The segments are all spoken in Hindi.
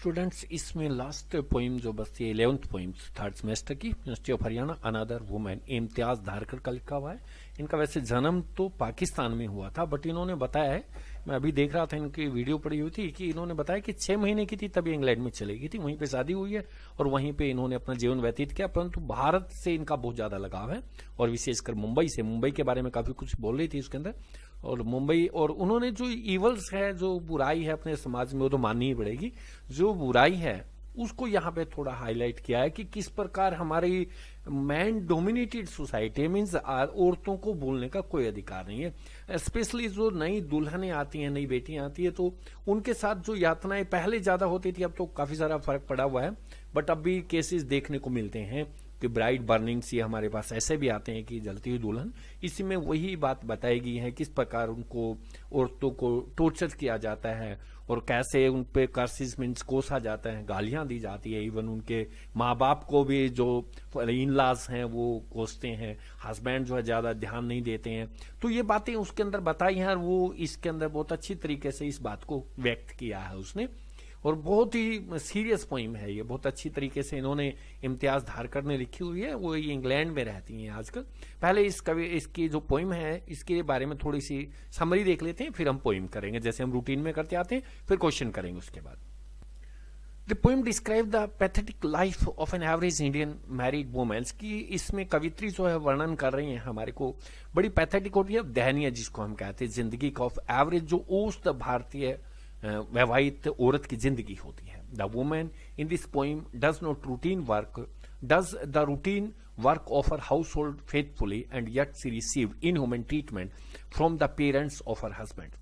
स्टूडेंट्स, इसमें लास्ट पोइम जो बचती है 11th पोइम थर्ड सेमेस्टर की, university of Haryana, another women, Imtiaz Dharkar का लिखा हुआ है। इनका वैसे जन्म तो पाकिस्तान में हुआ था, बट इन्होंने बताया है, मैं अभी देख रहा था इनकी वीडियो पड़ी हुई थी, कि इन्होंने बताया कि 6 महीने की थी तभी इंग्लैंड में चली गई थी, वहीं पे शादी हुई है और वहीं पे इन्होंने अपना जीवन व्यतीत किया। परंतु भारत से इनका बहुत ज्यादा लगाव है और विशेषकर मुंबई से। मुंबई के बारे में काफी कुछ बोल रही थी उसके अंदर, और मुंबई, और उन्होंने जो इवल्स है, जो बुराई है अपने समाज में, वो तो माननी ही पड़ेगी, जो बुराई है उसको यहाँ पे थोड़ा हाईलाइट किया है कि किस प्रकार हमारी मैन डोमिनेटेड सोसाइटी मीन्स औरतों को बोलने का कोई अधिकार नहीं है। स्पेशली जो नई दुल्हनें आती हैं, नई बेटियां आती है, तो उनके साथ जो यातनाएं पहले ज्यादा होती थी, अब तो काफी सारा फर्क पड़ा हुआ है, बट अब भी केसेस देखने को मिलते हैं कि ब्राइड बर्निंग से हमारे पास ऐसे भी आते हैं कि जलती हुई दुल्हन। इसी में वही बात बताई गई है किस प्रकार उनको, औरतों को टॉर्चर किया जाता है और कैसे उन पे कर्सिस मीन्स कोसा जाता है, गालियां दी जाती है। इवन उनके माँ बाप को भी जो इन लॉज हैं वो कोसते हैं, हस्बैंड जो है ज्यादा ध्यान नहीं देते हैं। तो ये बातें उसके अंदर बताई हैं और वो इसके अंदर बहुत अच्छी तरीके से इस बात को व्यक्त किया है उसने, और बहुत ही सीरियस पोइम है ये, बहुत अच्छी तरीके से इन्होंने, इम्तियाज धारकर ने लिखी हुई है। वो इंग्लैंड में रहती हैं आजकल। पहले इसकी जो पोइम है इसके बारे में थोड़ी सी समरी देख लेते हैं, फिर हम पोइम करेंगे जैसे हम रूटीन में करते आते हैं, फिर क्वेश्चन करेंगे उसके बाद। The poem describe the pathetic life of an average Indian married womens की, इसमें कवित्री जो है वर्णन कर रही है हमारे को, बड़ी पैथेटिक होती है, दयनीय जिसको हम कहते हैं, जिंदगी का ऑफ एवरेज जो औसत भारतीय वैवाहिक औरत की जिंदगी होती है। The women in this poem does the routine work of her house hold faithfully and yet she receive inhuman treatment from the parents of her husband.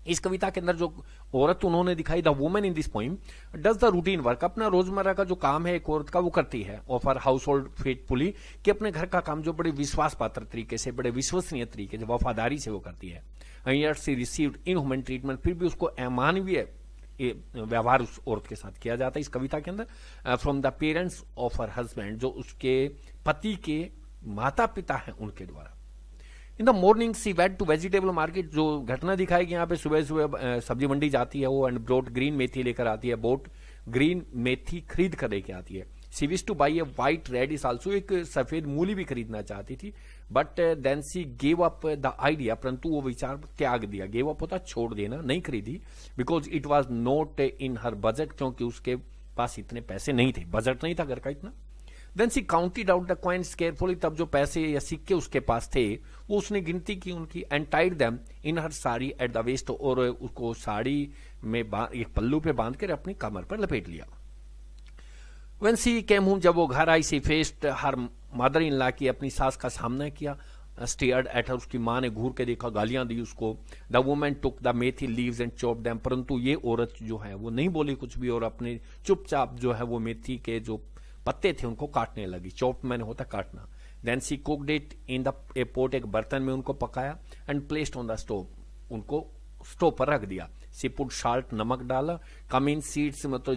इस कविता के अंदर जो औरत उन्होंने दिखाई, the women in this poem does the routine work, अपना रोजमर्रा का जो काम है एक औरत का वो करती है, of her house hold faithfully, कि अपने घर का काम जो बड़े विश्वास पात्र तरीके से, बड़े विश्वसनीय तरीके से, वफादारी से वो करती है। And she received inhuman treatment, फिर भी उसको अमानवीय व्यवहार उस औरत के साथ किया जाता है इस कविता के अंदर, from the parents of her husband, जो उसके पति के माता पिता हैं उनके द्वारा। In the morning she went to vegetable market, जो घटना दिखाई कि यहाँ पे सुबह सुबह सब्जी मंडी जाती है वो, एंड ब्रोड ग्रीन मेथी लेकर आती है, बोट ग्रीन मेथी खरीद कर लेके आती है। She wish to buy a white radish also, एक सफेद मूली भी खरीदना चाहती थी, but then she gave up the idea, परंतु वो विचार त्याग दिया। गेव अप होता छोड़ देना, नहीं खरीदी, because it was not in her budget, क्योंकि उसके पास इतने पैसे नहीं थे, बजट नहीं था घर का इतना। Then she counted out the coins carefully, तब जो पैसे या सिक्के उसके पास थे वो उसने गिनती की उनकी, and tied them in her sari at the waist, और उसको साड़ी में एक पल्लू पे बांध कर अपनी कमर पर लपेट लिया। When she came home, जब वो घर आई, she faced her mother in law की, अपनी सास का सामना किया, स्टेयर्ड एट हर, उसकी माँ ने घूर के देखा, गालियां दी उसको। The women took the methi leaves and chopped them, परंतु ये औरत जो है वो नहीं बोली कुछ भी और अपने चुपचाप जो है वो मेथी के जो पत्ते थे उनको काटने लगी। चॉप मैंने होता काटना। Then she cooked it in the a pot, एक बर्तन में उनको पकाया, and placed on the stove, उनको स्टोव पर रख दिया। सी पुट साल्ट, नमक डाला, कमीन सीड्स मतलब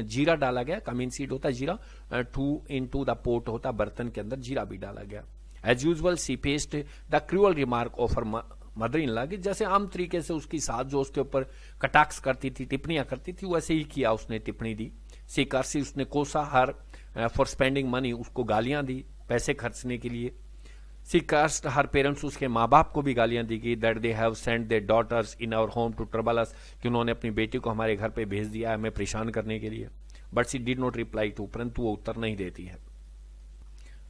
जीरा डाला गया, कमीन सीड होता है जीरा, टू इनटू द पोट होता बर्तन के अंदर, जीरा भी डाला गया। As usual she faced the cruel remark of her mother in law, जैसे आम तरीके से उसकी सास जो उसके ऊपर कटाक्ष करती थी, टिप्पणियां करती थी, वैसे ही किया उसने, टिप्पणी दी। सी कर्सी, उसने कोसा हर फॉर स्पेंडिंग मनी, उसको गालियां दी पैसे खर्चने के लिए। सी कास्ट हर पेरेंट्स, उसके माँ बाप को भी गालियां दी गई, that they have sent their daughters in our home to trouble us, कि उन्होंने अपनी बेटी को हमारे घर पे भेज दिया है हमें परेशान करने के लिए। But she did not reply to, परंतु वो उत्तर नहीं देती है।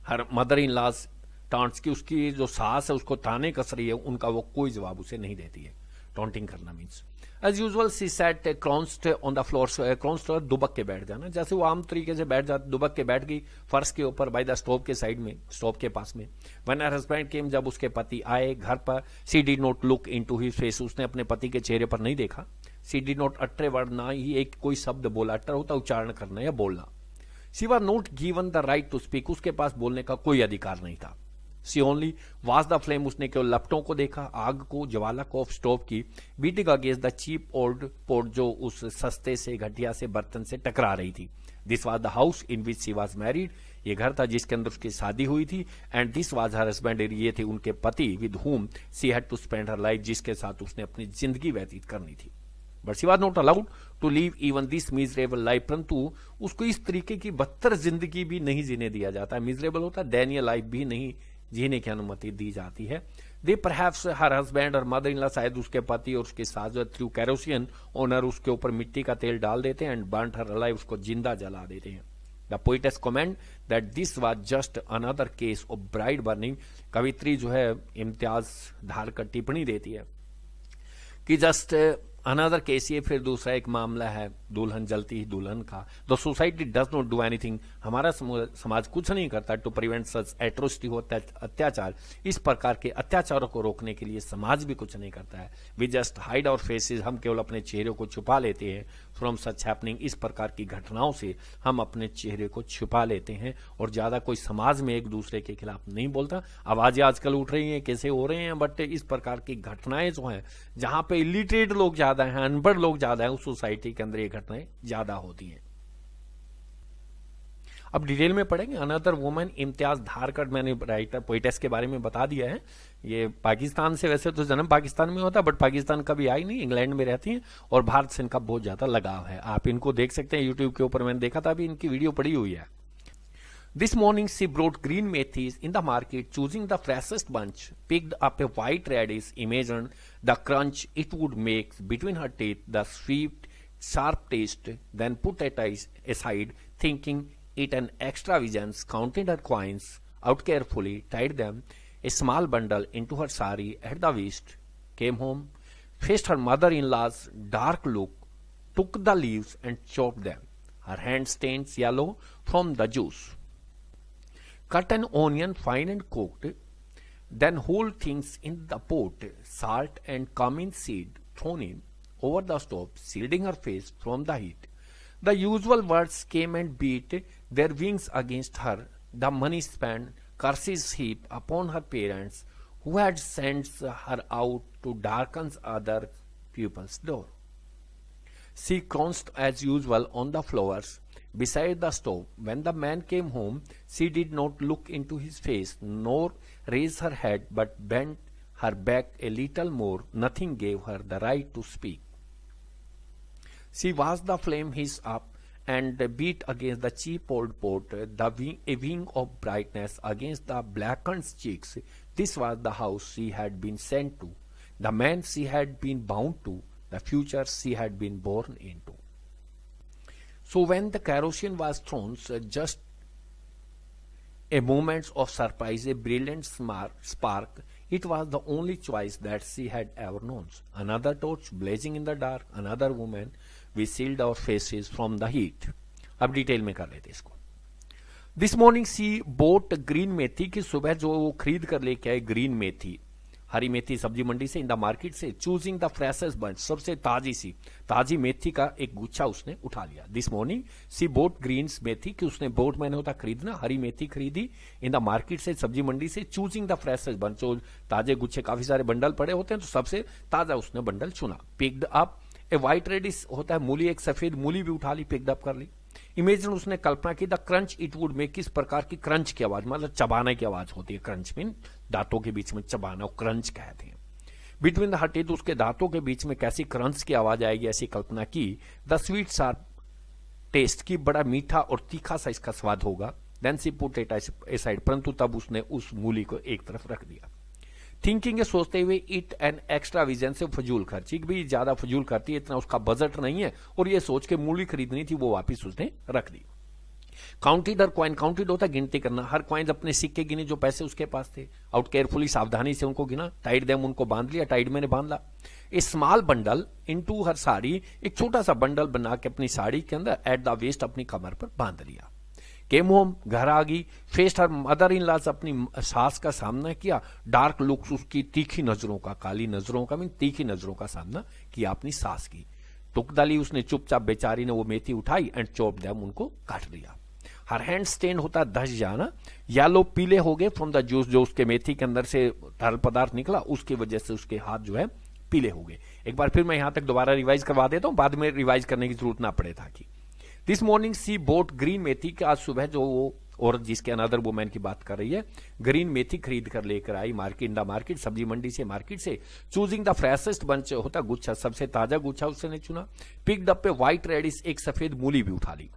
Her mother in laws taunts, की उसकी जो सास है उसको ताने कस रही है, उनका वो कोई जवाब उसे नहीं देती है। टॉन्टिंग करना means as usual she sat crouched on the floor, crouched दुबक के बैठ जाना, जैसे वो आम तरीके से बैठ जाती, दुबक के बैठ गई फर्श के ऊपर, बाय द स्टोव के साइड में, स्टोव के पास में। व्हेन हर हस्बैंड केम, जब उसके पति आए घर पर, she did not look into his face, उसने अपने पति के चेहरे पर नहीं देखा। She did not utter word, ना ही एक कोई शब्द बोला, अटर होता उच्चारण करना या बोलना। She was not given the right to speak, उसके पास बोलने का कोई अधिकार नहीं था। She only watch the flame, उसने केवल लपटों को देखा, आग को, ज्वाला को ऑफ स्टोव की, beating against the cheap old pot, जो उस सस्ते से घटिया से बर्तन से टकरा रही थी। This was the house in which she was married, ये घर था जिसके अंदर उसकी शादी हुई थी। And this was her husband, ये थे उनके पति, with whom she had to spend her life, जिसके साथ उसने अपनी जिंदगी व्यतीत करनी थी। But she was not allowed to live even this miserable life, परंतु उसको इस तरीके की बदतर जिंदगी भी नहीं जीने दिया जाता है। मिजरेबल होता है दयनीय लाइफ भी नहीं जीने की अनुमति दी जाती है। दे परहैप्स हर हस्बैंड और मदर इन लॉ, शायद उसके पति और उसके सास थ्रू कैरोसिन ओनर उसके ऊपर मिट्टी का तेल डाल देते हैं एंड बर्न हर अलाइव, उसको जिंदा जला देते हैं। The poetess comment that this was just another case of bride burning. कवित्री जो है इम्तियाज धार कर टिप्पणी देती है कि जस्ट अनदर केस, ये फिर दूसरा एक मामला है दुल्हन जलती ही दुल्हन का। The society does not do anything, हमारा समाज कुछ नहीं करता टू प्रिवेंट सच एट्रोसिटी होता है अत्याचार, इस प्रकार के अत्याचारों को रोकने के लिए समाज भी कुछ नहीं करता है। We just hide our faces, हम केवल अपने चेहरे को छुपा लेते हैं। फ्रॉम सच हैपनिंग, इस प्रकार की घटनाओं से हम अपने चेहरे को छुपा लेते हैं और ज्यादा कोई समाज में एक दूसरे के खिलाफ नहीं बोलता। आवाजें आजकल उठ रही हैं, कैसे हो रहे हैं, बट इस प्रकार की घटनाएं जो हैं जहां पे इलिटरेट लोग ज्यादा हैं, अनपढ़ लोग ज्यादा हैं, उस सोसाइटी के अंदर ये घटनाएं ज्यादा होती हैं। अब डिटेल में पढ़ेंगे। अनदर वुमन इम्तियाज धारकर, मैंने राइटर पोइटेस के बारे में बता दिया है। ये पाकिस्तान से, वैसे तो जन्म पाकिस्तान में होता, बट पाकिस्तान कभी आई नहीं, इंग्लैंड में रहती हैं और भारत से इनका बहुत ज्यादा लगाव है। आप इनको देख सकते हैं यूट्यूब के ऊपर, मैंने देखा था अभी, इनकी वीडियो पड़ी हुई है। This morning she brought green meathies in the market, choosing the freshest bunch, picked up a white radish, imagined the crunch it would make between her teeth, the sweet, sharp taste, then put it aside, thinking it an extravagance, counted her coins out carefully, tied them, a small bundle into her sari at the waist, came home, faced her mother-in-law's dark look, took the leaves and chopped them, her hands stained yellow from the juice. Cut an onion fine and cooked, then whole things in the pot, salt and cumin seed thrown in over the stove, shielding her face from the heat. The usual words came and beat their wings against her. The money spent, curses heaped upon her parents, who had sent her out to darken other people's door. She crouched as usual on the flowers beside the stove. When the man came home, she did not look into his face, nor raise her head, but bent her back a little more. Nothing gave her the right to speak. She watched the flame hiss up and beat against the cheap old pot, a wing of brightness against the blackened cheeks. This was the house she had been sent to, the man she had been bound to, the future she had been born into. So when the kerosene was thrown, just a moment of surprise, a brilliant spark, it was the only choice that she had ever known. Another torch blazing in the dark, another woman, we sealed our faces from the heat. अब डिटेल में कर लेते इसको। This morning she bought green methi, की सुबह जो वो खरीद कर लेके आए ग्रीन मेथी, हरी मेथी सब्जी मंडी से, इन द मार्केट से, चूजिंग द फ्रेशेस्ट बंच, सबसे ताजी मेथी का एक गुच्छा उसने उठा लिया। This morning she bought green methi, कि उसने बोट मैंने होता खरीदना, हरी मेथी खरीदी, इन द मार्केट से, सब्जी मंडी से, चूजिंग द फ्रेशेस्ट बंच, जो ताजे गुच्छे, काफी सारे बंडल पड़े होते हैं तो सबसे ताजा उसने बंडल चुना। पिक्ड अप ए व्हाइट रेडिश होता है मूली, एक सफेद मूली भी उठा ली, पिक्ड अप कर ली। इमेजिन, उसने कल्पना की, the crunch it would make, किस प्रकार की क्रंच की आवाज, मतलब चबाने की आवाज होती है, क्रंच मीन दांतों के बीच में चबाना, क्रंच कहते हैं। बिटवीन द हर, उसके दांतों के बीच में कैसी क्रंच की आवाज आएगी, ऐसी कल्पना की। द स्वीट शार्प टेस्ट, की बड़ा मीठा और तीखा सा इसका स्वाद होगा। Then she put it aside, परंतु तब उसने उस मूली को एक तरफ रख दिया। थिंकिंग, सोचते हुए, इट एन एक्स्ट्रा विजन, से फजूल खर्ची, भी ज्यादा फजूल करती है, इतना उसका बजट नहीं है, और ये सोच के मूली खरीदनी थी, वो वापिस उसने रख दी। काउंटेड हर कॉइन, काउंटेड होता गिनती करना, हर कॉइन अपने सिक्के गिने जो पैसे उसके पास थे, आउट केयरफुली, सावधानी से उनको गिना। टाइड देम, उनको बांध लिया, टाइड मैंने बांध ला। A small bundle into her sari, एक छोटा सा बंडल बना के अपनी साड़ी के अंदर एट द वेस्ट अपनी कमर पर बांध लिया। केम होम, घर आ गई। Faced her mother in laws, अपनी सास का सामना किया। डार्क लुक्स, उसकी तीखी नजरों का, काली नजरों का मीन तीखी नजरों का सामना किया अपनी सास की। टुक डाली, उसने चुपचाप बेचारी ने वो मेथी उठाई एंड चॉप देम, उनको काट लिया। हर हैंड स्टेन होता है धस जाना, येलो पीले हो गए फ्रॉम द जूस, जो उसके मेथी के अंदर से तरल पदार्थ निकला उसकी वजह से उसके हाथ जो है पीले हो गए। एक बार फिर मैं यहां तक दोबारा रिवाइज करवा देता हूं, बाद में रिवाइज करने की जरूरत ना पड़े ताकि। This morning she bought green methi, के आज सुबह जो वो औरत जिसके अनदर वुमेन की बात कर रही है, ग्रीन मेथी खरीद कर लेकर आई मार्केट, इन द मार्केट, सब्जी मंडी से, मार्केट से। चूजिंग द फ्रेशेस्ट बंच होता गुच्छा, सबसे ताजा गुच्छा उसने चुना। पिक्ड अप ए व्हाइट रेडिश, एक सफेद मूली भी उठा ली।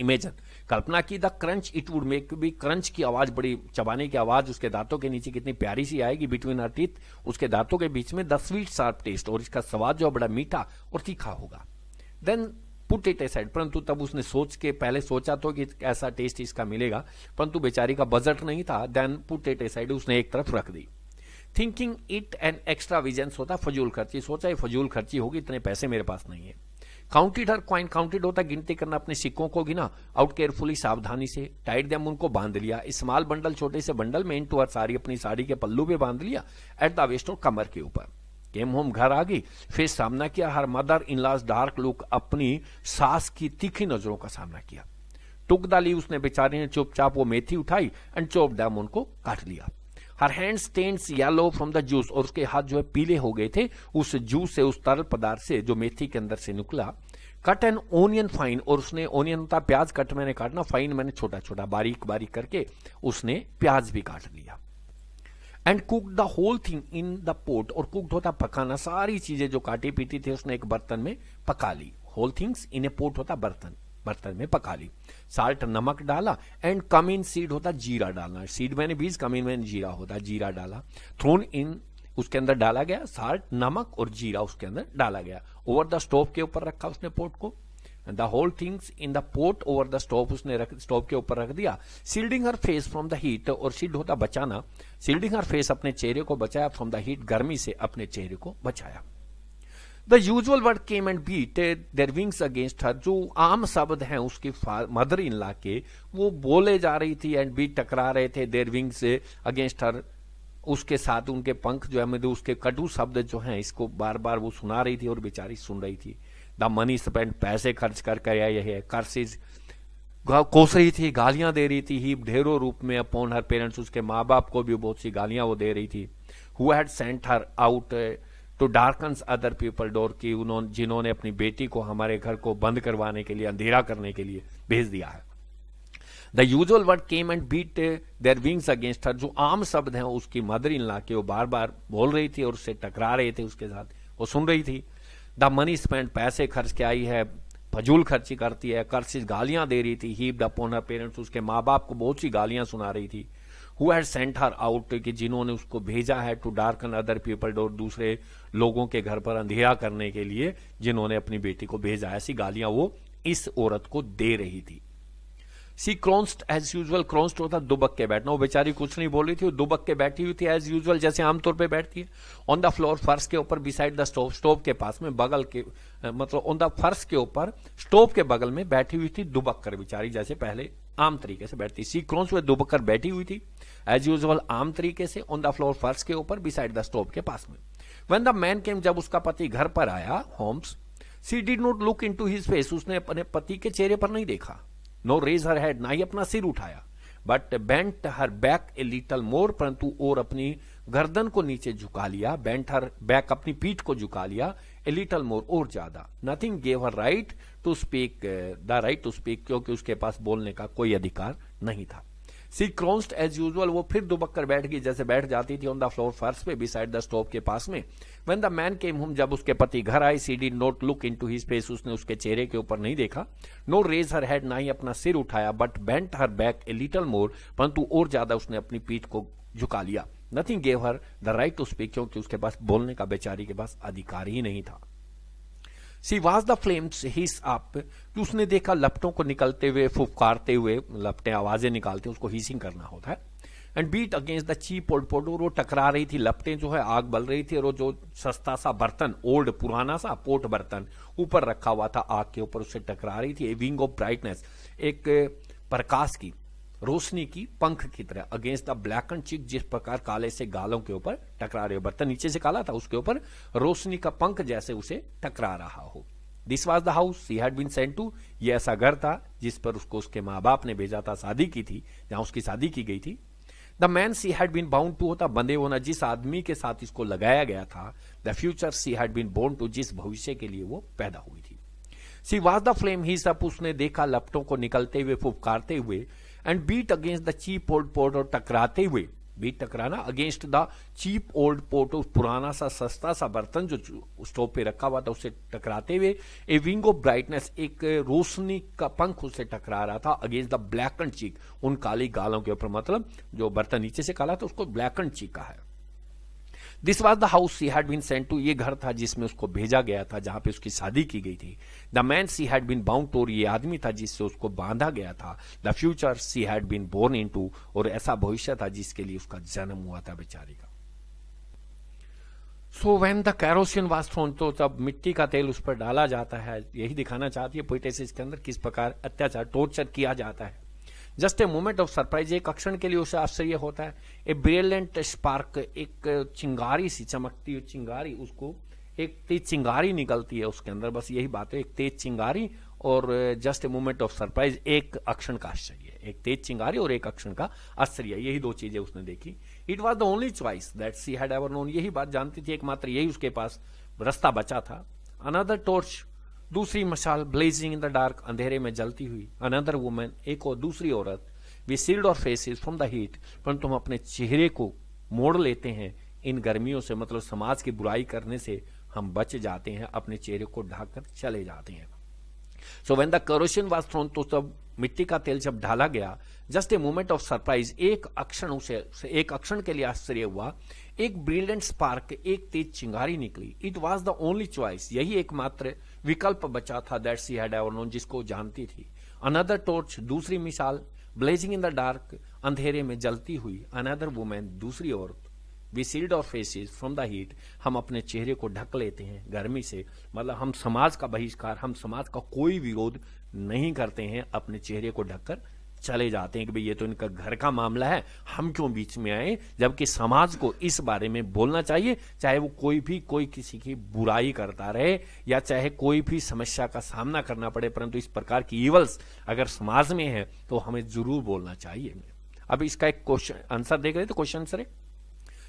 इमेजिन, कल्पना की, the crunch it would make be, crunch की आवाज, बड़ी चबाने की आवाज उसके दांतों के नीचे कितनी प्यारी सी आएगी, बिटवीन हर टीथ, उसके दांतों के बीच में, द स्वीट शार्प टेस्ट, और इसका स्वाद जो बड़ा मीठा और तीखा होगा। देन पुट इट असाइड, परंतु तब उसने सोच के, पहले सोचा तो कि ऐसा टेस्ट इसका मिलेगा, परंतु बेचारी का बजट नहीं था। देन पुट इट असाइड, उसने एक तरफ रख दी। थिंकिंग इट एन एक्स्ट्रा विजेंस होता फजूल खर्ची, सोचा ये फजूल खर्ची होगी, इतने पैसे मेरे पास नहीं है। काउंटेड हर कॉइन, काउंटेड होता गिनती करना, अपने सिक्कों को गिना। आउट केयरफुली, सावधानी से। टाइड देम, उनको बांध लिया। स्मॉल बंडल, छोटे से बंडल में, इनटू हर साड़ी, अपनी साड़ी के पल्लू पे बांध लिया। एट द वेस्ट, और कमर के ऊपर। केम होम, घर आ गई, फिर सामना किया her mother in laws dark look, अपनी सास की तीखी नजरों का सामना किया। टुक द लीव्स, उसने बेचारी ने चुपचाप वो मेथी उठाई, एंड चॉप देम, उनको काट लिया। Her hand stains yellow from the juice, और उसके हाथ जो है पीले हो गए थे उस जूस से, उस तरल पदार्थ से जो मेथी के अंदर से निकला। कट एन ओनियन फाइन, और उसने, ओनियन होता प्याज, कट मैंने काटना, फाइन मैंने छोटा छोटा, बारीक बारीक करके उसने प्याज भी काट लिया। And cook the whole thing in the pot, और कुक्ड होता पकाना, सारी चीजें जो काटी पीटी थी उसने एक बर्तन में पका ली। Whole things in a pot होता बर्तन, बर्तन में पका ली। साल्ट, नमक डाला। एंड कमीन सीड होता जीरा डालना, सीड मैंने बीज, कमीन मैंने जीरा होता, जीरा डाला। थ्रोन इन, उसके अंदर डाला गया, साल्ट, नमक और जीरा उसके अंदर डाला गया। ओवर द स्टोव, के ऊपर रखा उसने पोट को। The whole things in the pot over the stove, उसने स्टोव के ऊपर रख दिया। Shielding her face from the heat, और शील्ड होता बचाना, शील्डिंग हर फेस, अपने चेहरे को बचाया, फ्रॉम द हीट, गर्मी से अपने चेहरे को बचाया। The usual word came and beat their wings against her, जो आम शब्द हैं उसकी मदर इन लॉ के, वो बोले जा रही थी, एंड बीट, टकरा रहे थे, देयर विंग्स अगेंस्ट हर, उसके साथ उनके पंख जो है, मतलब उसके कटु शब्द जो हैं, इसको बार बार वो सुना रही थी और बेचारी सुन रही थी। द मनी स्पेंड, पैसे खर्च कर आया, यह है। कर्सेज, कोस रही थी, गालियां दे रही थी, ही ढेरों रूप में, अपॉन हर पेरेंट्स, उसके माँ बाप को भी बहुत सी गालियां वो दे रही थी। Who had sent her out to darkness other people door, की उन्होंने, जिन्होंने अपनी बेटी को हमारे घर को बंद करवाने के लिए, अंधेरा करने के लिए भेज दिया है। The usual word came and beat their wings against her, जो आम शब्द हैं उसकी मदर इन लॉ के, वो बार बार बोल रही थी और उससे टकरा रहे थे, उसके साथ वो सुन रही थी। द मनी स्पेंड, पैसे खर्च के आई है, फजूल खर्ची करती है। कर्सिस, गालियां दे रही थी। हीप्ड अपॉन हर पेरेंट्स, उसके माँ बाप को बहुत सी गालियां सुना रही थी। Who had sent her out, कि जिन्होंने उसको भेजा है, to darken other people door, दूसरे लोगों के घर पर अंधेरा करने के लिए जिन्होंने अपनी बेटी को भेजा है, ऐसी गालियां वो इस औरत को दे रही थी। सी क्रोन्स्ड एज यूजुअल, क्रोन्स्ड होता दुबक के बैठना, वो बेचारी कुछ नहीं बोल रही थी, वो दुबक के बैठी हुई थी एज यूजुअल, जैसे आमतौर पे बैठती है। ऑन द फ्लोर, फर्श के ऊपर, बिसाइड द स्टोव, स्टोव के पास में, बगल के, मतलब ऑन द फर्श के ऊपर, स्टोव के बगल में बैठी हुई थी, दुबक कर बेचारी, जैसे पहले आम तरीके से बैठती। सी क्रोन्स, वो दुबक कर बैठी हुई थी एज यूजुअल, आम तरीके से, ऑन द फ्लोर, फर्श के ऊपर, बिसाइड द स्टोव के पास में। व्हेन द मैन केम, जब उसका पति घर पर आया, homes, she did not look into his face, उसने अपने पति के चेहरे पर नहीं देखा। नो रेज हर हेड, ना ही अपना सिर उठाया। But bent her back a little more, परंतु और अपनी गर्दन को नीचे झुका लिया। बेंट हर बैक, अपनी पीठ को झुका लिया। ए लिटल मोर, और ज्यादा। Nothing gave her right to speak, the right to speak, क्योंकि उसके पास बोलने का कोई अधिकार नहीं था। सी क्रोन्स्ड एज यूजुअल, वो फिर दुबक कर बैठ गई जैसे बैठ जाती थी, ऑन द फ्लोर, फर्श पे, बिसाइड द स्टोव के पास में। When the man came home, जब उसके पति घर आए, she did not look into his face, उसने उसके चेहरे के ऊपर नहीं देखा। नो रेज हर हेड, ना ही अपना सिर उठाया। But bent her back a little more, परंतु और ज्यादा उसने अपनी पीठ को झुका लिया। Nothing gave her the right to speak, क्योंकि उसके पास बोलने का बेचारी के पास अधिकार ही नहीं था। She was the flames his up, कि उसने देखा लपटों को निकलते हुए, फुफकारते हुए, लपटें आवाजें निकालते, उसको हीसिंग करना होता है। And beat against the cheap old pot, और वो टकरा रही थी, लपटें जो है आग बल रही थी, और वो जो सस्ता सा बर्तन, ओल्ड पुराना सा पोट बर्तन ऊपर रखा हुआ था आग के ऊपर, उससे टकरा रही थी। ए विंग ऑफ ब्राइटनेस, एक प्रकाश की, रोशनी की पंख की तरह। अगेंस्ट द ब्लैक एंड चिक, जिस प्रकार काले से गालों के ऊपर टकरा रहे हो, बर्तन नीचे से काला था, उसके ऊपर रोशनी का पंख जैसे उसे टकरा रहा हो। This was the house she had been sent to, ये ऐसा घर था जिस पर उसको उसके माँ बाप ने भेजा था, शादी की थी, जहां उसकी शादी की गई थी। The man she had been bound to होता बंधे होना, जिस आदमी के साथ इसको लगाया गया था। The future she had been born to, जिस भविष्य के लिए वो पैदा हुई थी। सी वॉज द फ्लेम ही सब, उसने देखा लपटों को निकलते हुए, फुफकारते हुए। And beat against the cheap old pot, और टकराते हुए, बीट टकराना, against the cheap old pot, उस पुराना सा सस्ता सा बर्तन जो स्टोव पे रखा हुआ था उससे टकराते हुए, ए विंग ऑफ ब्राइटनेस, एक रोशनी का पंख उससे टकरा रहा था, अगेंस्ट द ब्लैकन चीक, उन काली गालों के ऊपर, मतलब जो बर्तन नीचे से काला था उसको ब्लैकन चीक का है। This was the house she had been sent to, ये घर था जिसमें उसको भेजा गया था, जहां पे उसकी शादी की गई थी। The man she had been bound to, ये आदमी था जिससे उसको बांधा गया था। The future she had been born into, और ऐसा भविष्य था जिसके लिए उसका जन्म हुआ था बेचारी का। So when the kerosene was thrown, तो जब मिट्टी का तेल उस पर डाला जाता है, यही दिखाना चाहती है पोएटिस के अंदर किस प्रकार अत्याचार, टॉर्चर किया जाता है। Just a moment of surprise, एक क्षण के लिए उसे आश्चर्य होता है। ए ब्रिलियंट स्पार्क, एक चिंगारी सी, चमकती हुई चिंगारी, उसको एक तेज चिंगारी निकलती है उसके अंदर, बस यही बात है, एक तेज चिंगारी और just a moment of surprise, एक क्षण का आश्चर्य, एक तेज चिंगारी और एक क्षण का आश्चर्य, यही दो चीजें उसने देखी। It was the only choice that she had ever known, यही बात जानती थी, एकमात्र यही उसके पास रास्ता बचा था। अनदर टॉर्च, दूसरी मशाल, ब्लेजिंग इन द डार्क, अंधेरे में जलती हुई। अनदर वुमेन, एक और दूसरी औरत। We sealed our faces from the heat, परंतु हम अपने चेहरे को मोड़ लेते हैं इन गर्मियों से, मतलब समाज की बुराई करने से हम बच जाते हैं, अपने चेहरे को ढककर चले जाते हैं। So when the kerosene was thrown, तो तब मिट्टी का तेल जब डाला गया, just a moment of surprise, एक क्षण के लिए आश्चर्य हुआ। एक ब्रिलियंट स्पार्क, एक तेज चिंगारी निकली। It was the only choice, यही एकमात्र विकल्प बचा था, that she had ever known, जिसको जानती थी। अनदर टॉर्च, दूसरी मिसाल, ब्लेजिंग इन द डार्क, अंधेरे में जलती हुई। अनदर वुमेन, दूसरी औरत। We sealed our faces from the heat, हम अपने चेहरे को ढक लेते हैं गर्मी से, मतलब हम समाज का बहिष्कार, हम समाज का कोई विरोध नहीं करते हैं, अपने चेहरे को ढककर चले जाते हैं कि भाई ये तो इनका घर का मामला है, हम क्यों बीच में आए, जबकि समाज को इस बारे में बोलना चाहिए, चाहे वो कोई किसी की बुराई करता रहे या चाहे कोई भी समस्या का सामना करना पड़े, परंतु इस प्रकार की इवल्स अगर समाज में है तो हमें जरूर बोलना चाहिए। अब इसका एक क्वेश्चन आंसर देख रहे, तो क्वेश्चन आंसर है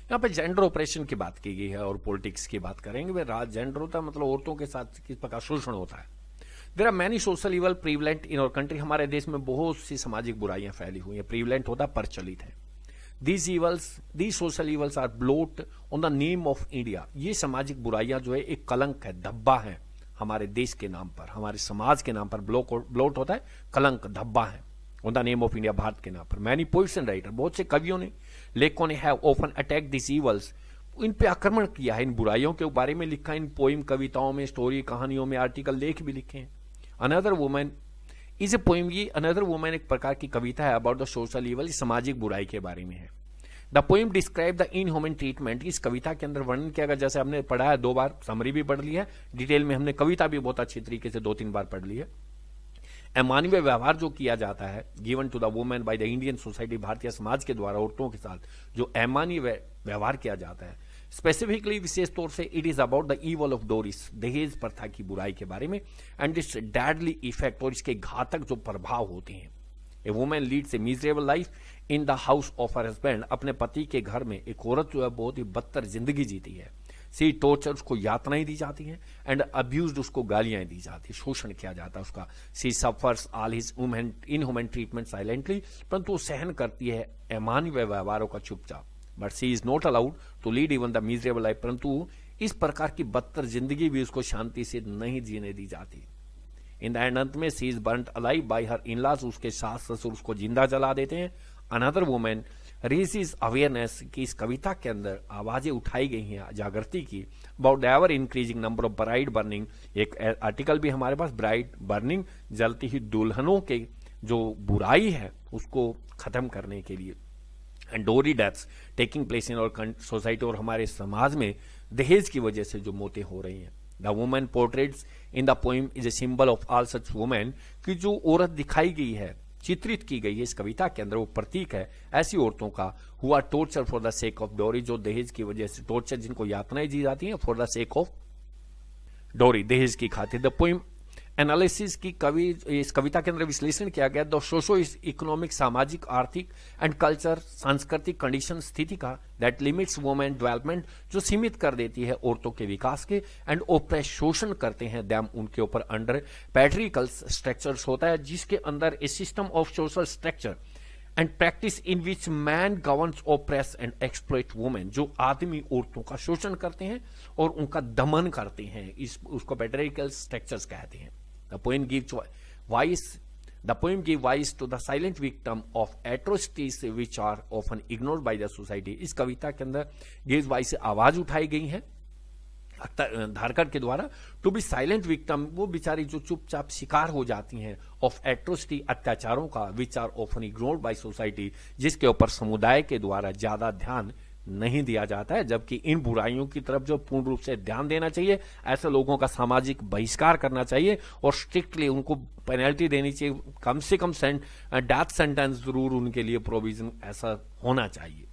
यहाँ पे जेंडर ऑपरेशन की बात की गई है और पॉलिटिक्स की बात करेंगे। भाई जेंडर होता है मतलब औरतों के साथ किस प्रकार शोषण होता है। There are many social evil prevalent in our country, हमारे देश में बहुत सी सामाजिक बुराइयां फैली हुई हैं। प्रीवलेंट होता प्रचलित है। These social evils are blot on the name of India, ये सामाजिक बुराइयां जो है एक कलंक है, धब्बा है हमारे देश के नाम पर, हमारे समाज के नाम पर ब्लोट होता है, कलंक धब्बा है on the name of India, Bharat के नाम पर। मैनी पोइट्स एंड राइटर, बहुत से कवियों ने, लेखकों ने have often attack this evils, इन पे आक्रमण किया है, इन बुराइयों के बारे में लिखा, इन पोइम, कविताओं में, स्टोरी, कहानियों में, आर्टिकल, लेख भी लिखे हैं। Another women is a poem, ये अनदर वुमेन एक प्रकार की कविता है अबाउट द सोशल इवल, सामाजिक बुराई के बारे में है। The poem describe the inhuman treatment, इस कविता के अंदर वर्णन किया गया, जैसे हमने पढ़ा है 2 बार, समरी भी पढ़ ली है, डिटेल में हमने कविता भी बहुत अच्छी तरीके से 2-3 बार पढ़ ली है। अमानवीय व्यवहार जो किया जाता है, given to the women by the Indian society, भारतीय समाज के द्वारा औरतों के साथ जो अमानवीय व्यवहार किया जाता है, स्पेसिफिकली विशेष तौर से it is about the evil of Doris, दहेज प्रथा की बुराई के बारे में, एंड इट्स डेडली इफेक्ट, और इसके घातक जो प्रभाव होते हैं। A women leads a miserable life in the house of her husband, अपने पति के घर में एक औरत जो है बहुत ही बदतर जिंदगी जीती है। सी टॉर्चर, उसको यातनाएं दी जाती हैं, एंड अब्यूज्ड, उसको गालियां दी जाती है, शोषण किया जाता है उसका। She suffers all his inhuman treatment silently, परंतु वो सहन करती है अमानवीय व्यवहारों का चुपचाप। But she is not allowed to lead even the miserable life, परंतु इस प्रकार की बदतर जिंदगी भी उसको शांति से नहीं जीने दी जाती। इन द एंड, अंत में she is burnt alive by her in-laws, उसके सास ससुर उसको जिंदा जला देते हैं। अनदर वुमेन रेजिज अवेयरनेस, की इस कविता के अंदर आवाजें उठाई गई हैं जागृति की, about the ever increasing number of bride burning, एक आर्टिकल भी हमारे पास, ब्राइड बर्निंग, जलती हुई दुल्हनों के जो बुराई है उसको खत्म करने के लिए। And dowry deaths taking place in our society, और हमारे समाज में दहेज की वजह से जो मौतें हो रही हैं। The women portraits in the poem is a symbol of all such women, की जो औरत दिखाई गई है, चित्रित की गई है इस कविता के अंदर, वो प्रतीक है ऐसी औरतों का, who are torture for the sake of dowry, जो दहेज की वजह से टॉर्चर, जिनको यातनाएं दी जाती हैं फॉर द सेक ऑफ डोरी, दहेज की खातिर। द पोइम एनालिसिस की इस कविता के अंदर विश्लेषण किया गया द सोशो इकोनॉमिक, सामाजिक, आर्थिक एंड कल्चर, सांस्कृतिक कंडीशन, स्थिति का, दैट लिमिट्स वुमेन डेवलपमेंट, जो सीमित कर देती है औरतों के विकास के, एंड ओप्रेस, शोषण करते हैं दैम, उनके ऊपर, अंडर पैट्रिकल स्ट्रक्चर्स होता है जिसके अंदर a system of social structure, and practice in which man governs oppress and exploit women, जो आदमी औरतों का शोषण करते हैं और उनका दमन करते हैं, इस उसको पेट्रियार्कल स्ट्रक्चर्स कहते हैं। The poem gives voice The poem gives voice to the silent victim of atrocities which are often ignored by the society. इस कविता के अंदर gives voice से आवाज उठाई गई है धारकर के द्वारा टू बी साइलेंट विक्टिम, वो बेचारी जो चुपचाप शिकार हो जाती हैं ऑफ एट्रोसिटी, अत्याचारों का, which are often ignored by society, जिसके ऊपर समुदाय के द्वारा ज्यादा ध्यान नहीं दिया जाता है, जबकि इन बुराइयों की तरफ जो पूर्ण रूप से ध्यान देना चाहिए, ऐसे लोगों का सामाजिक बहिष्कार करना चाहिए और स्ट्रिक्टली उनको पेनल्टी देनी चाहिए, कम से कम डेथ सेंटेंस जरूर उनके लिए प्रोविजन ऐसा होना चाहिए।